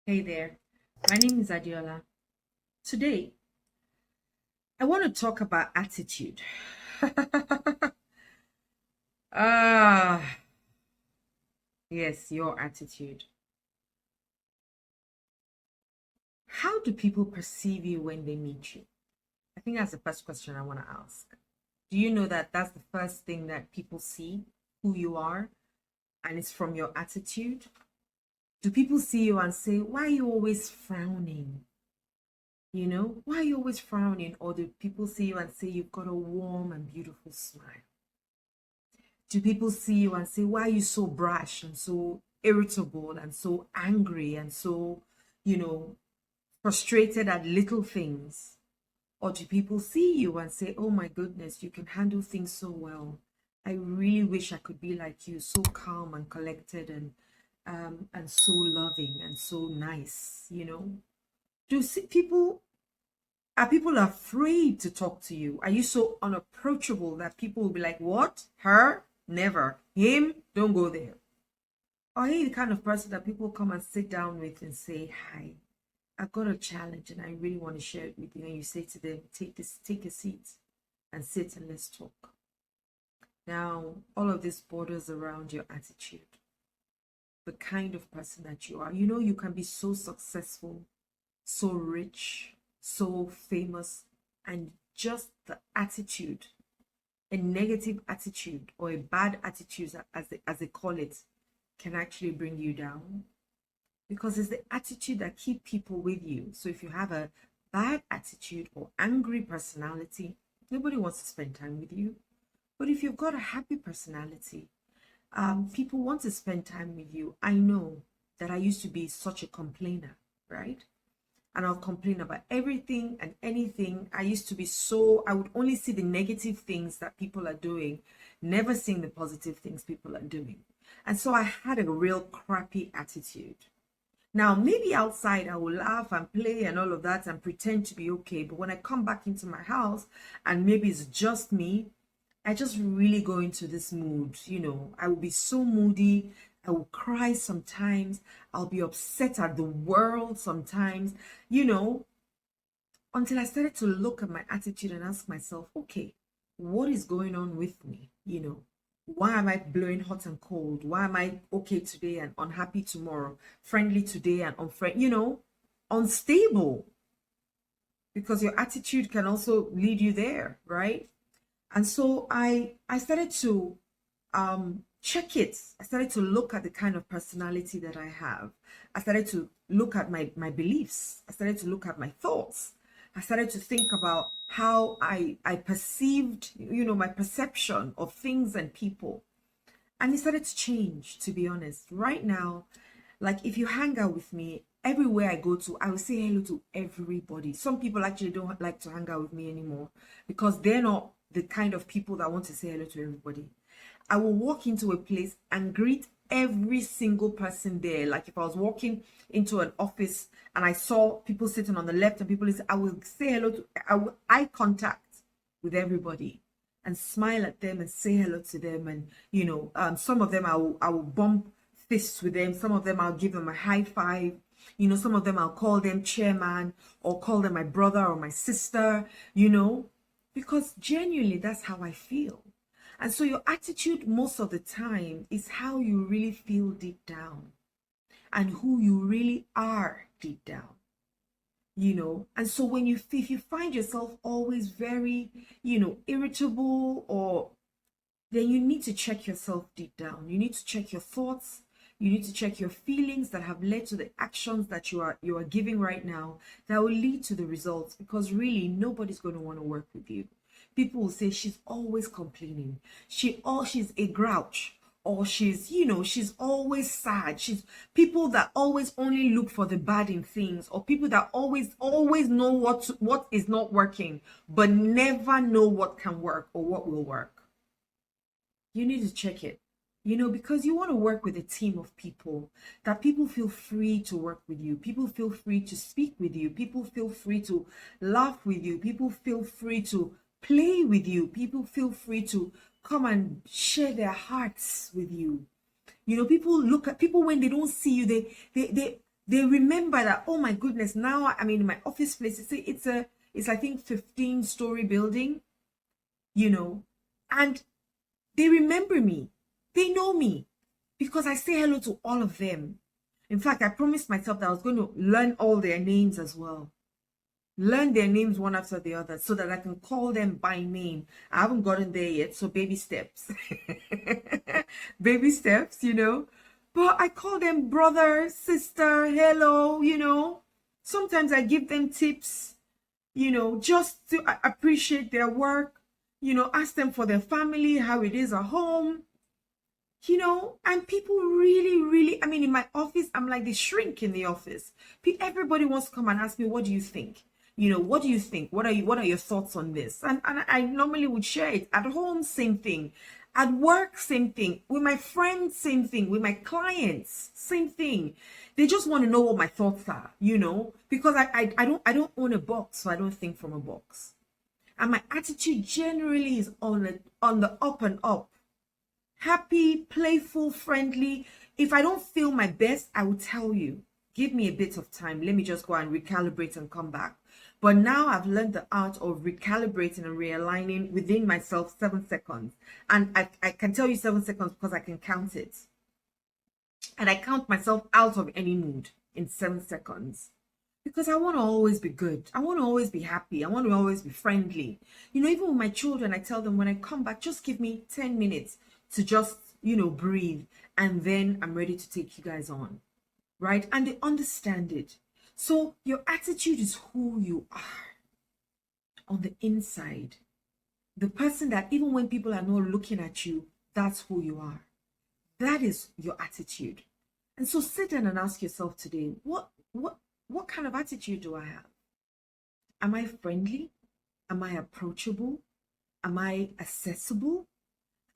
Hey there, my name is Adeola. Today, I want to talk about attitude. Ah, yes, your attitude. How do people perceive you when they meet you? I think that's the first question I want to ask. Do you know that that's the first thing that people see, who you are, and it's from your attitude? Do people see you and say, why are you always frowning? Why are you always frowning? Or do people see you and say, you've got a warm and beautiful smile? Do people see you and say, why are you so brash and so irritable and so angry and so, you know, frustrated at little things? Or do people see you and say, oh my goodness, you can handle things so well. I really wish I could be like you, so calm and collected and so loving and so nice. Do see people Are people afraid to talk to you? Are you so unapproachable that people will be like, what? Her? Never. Him? Don't go there. Are you the kind of person that people come and sit down with and say, hi, I've got a challenge and I really want to share it with you. And you say to them, take a seat and sit and let's talk. Now, all of this borders around your attitude, the kind of person that you are. You can be so successful, so rich, so famous, and just the attitude, a negative attitude or a bad attitude, as they call it, can actually bring you down because it's the attitude that keep people with you. So if you have a bad attitude or angry personality, nobody wants to spend time with you. But if you've got a happy personality, people want to spend time with you. I know that I used to be such a complainer, right? And I'll complain about everything and anything. I would only see the negative things that people are doing, never seeing the positive things people are doing. And so I had a real crappy attitude. Now, maybe outside I will laugh and play and all of that and pretend to be okay. But when I come back into my house and maybe it's just me, I just really go into this mood. I will be so moody. I will cry sometimes. I'll be upset at the world sometimes, you know, until I started to look at my attitude and ask myself, okay, what is going on with me? Why am I blowing hot and cold? Why am I okay today and unhappy tomorrow? Friendly today and unstable, because your attitude can also lead you there, right? And so I started to check it. I started to look at the kind of personality that I have. I started to look at my beliefs. I started to look at my thoughts. I started to think about how I perceived, my perception of things and people. And it started to change, to be honest. Right now, like if you hang out with me, everywhere I go to, I will say hello to everybody. Some people actually don't like to hang out with me anymore because they're not the kind of people that want to say hello to everybody. I will walk into a place and greet every single person there. Like if I was walking into an office and I saw people sitting on the left and people, I will say hello to, I will eye contact with everybody and smile at them and say hello to them. And some of them I will bump fists with them. Some of them I'll give them a high five. Some of them I'll call them chairman or call them my brother or my sister. Because genuinely that's how I feel. And so your attitude most of the time is how you really feel deep down and who you really are deep down. And so if you find yourself always very, irritable, or then you need to check yourself deep down. You need to check your thoughts. You need to check your feelings that have led to the actions that you are giving right now that will lead to the results, because really nobody's going to want to work with you. People will say she's always complaining. She's a grouch, or she's always sad. She's people that always only look for the bad in things, or people that always know what is not working but never know what can work or what will work. You need to check it. Because you want to work with a team of people, that people feel free to work with you. People feel free to speak with you. People feel free to laugh with you. People feel free to play with you. People feel free to come and share their hearts with you. People look at people when they don't see you, They remember that, oh my goodness, now I mean in my office place, it's I think 15-story building, you know, and they remember me. They know me because I say hello to all of them. In fact, I promised myself that I was going to learn all their names as well. Learn their names one after the other so that I can call them by name. I haven't gotten there yet, so baby steps. Baby steps, you know. But I call them brother, sister, hello, you know. Sometimes I give them tips, you know, just to appreciate their work, you know, ask them for their family, how it is at home, you know. And people really, really, I mean, in my office, I'm like the shrink in the office. Everybody wants to come and ask me, what do you think? You know, what do you think? What are your thoughts on this? And I normally would share it. At home, same thing. At work, same thing. With my friends, same thing. With my clients, same thing. They just want to know what my thoughts are, you know, because I don't own a box, so I don't think from a box. And my attitude generally is on the up and up. Happy, playful, friendly. If I don't feel my best, I will tell you. Give me a bit of time. Let me just go and recalibrate and come back. But now I've learned the art of recalibrating and realigning within myself 7 seconds. And I can tell you 7 seconds because I can count it. And I count myself out of any mood in 7 seconds. Because I want to always be good. I want to always be happy. I want to always be friendly. You know, even with my children, I tell them when I come back, just give me 10 minutes to just, you know, breathe. And then I'm ready to take you guys on. Right? And they understand it. So your attitude is who you are on the inside. The person that even when people are not looking at you, that's who you are. That is your attitude. And so sit down and ask yourself today, what kind of attitude do I have? Am I friendly? Am I approachable? Am I accessible?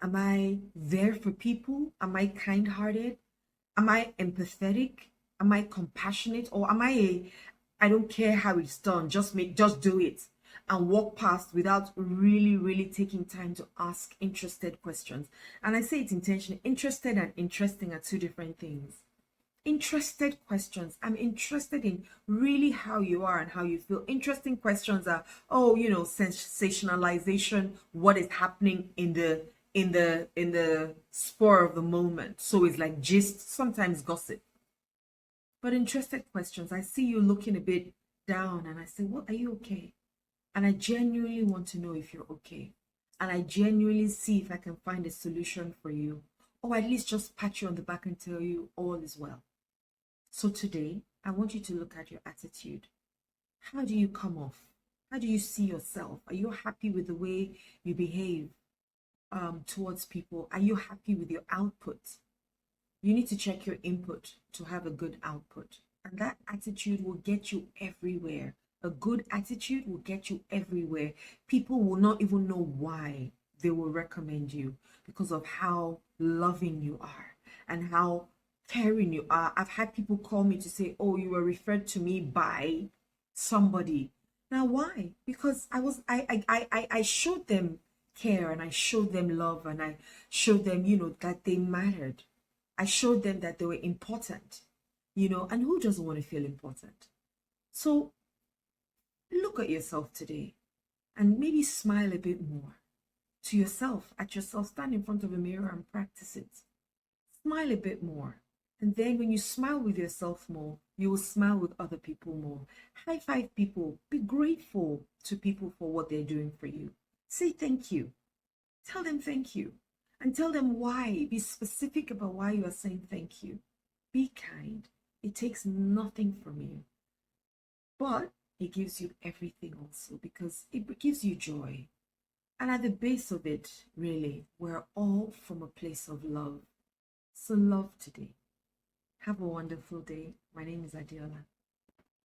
Am I there for people? Am I kind-hearted? Am I empathetic? Am I compassionate? Or am I don't care how it's done, just do it and walk past without really, really taking time to ask interested questions. And I say it intentionally. Interested and interesting are two different things. Interested questions. I'm interested in really how you are and how you feel. Interesting questions are, oh, you know, sensationalization, what is happening in the spur of the moment. So it's like gist, sometimes gossip. But interested questions, I see you looking a bit down and I say, what, are you okay? And I genuinely want to know if you're okay. And I genuinely see if I can find a solution for you, or at least just pat you on the back and tell you all is well. So today, I want you to look at your attitude. How do you come off? How do you see yourself? Are you happy with the way you behave towards people? Are you happy with your output? You need to check your input to have a good output. And that attitude will get you everywhere. A good attitude will get you everywhere. People will not even know why they will recommend you because of how loving you are and how caring you are. I've had people call me to say, oh, you were referred to me by somebody. Now, why? Because I showed them care and I showed them love and I showed them, you know, that they mattered. I showed them that they were important, you know, and who doesn't want to feel important? So look at yourself today and maybe smile a bit more to yourself, at yourself. Stand in front of a mirror and practice it. Smile a bit more. And then when you smile with yourself more, you will smile with other people more. High five people. Be grateful to people for what they're doing for you. Say thank you. Tell them thank you. And tell them why. Be specific about why you are saying thank you. Be kind. It takes nothing from you. But it gives you everything also because it gives you joy. And at the base of it, really, we're all from a place of love. So love today. Have a wonderful day. My name is Adeola.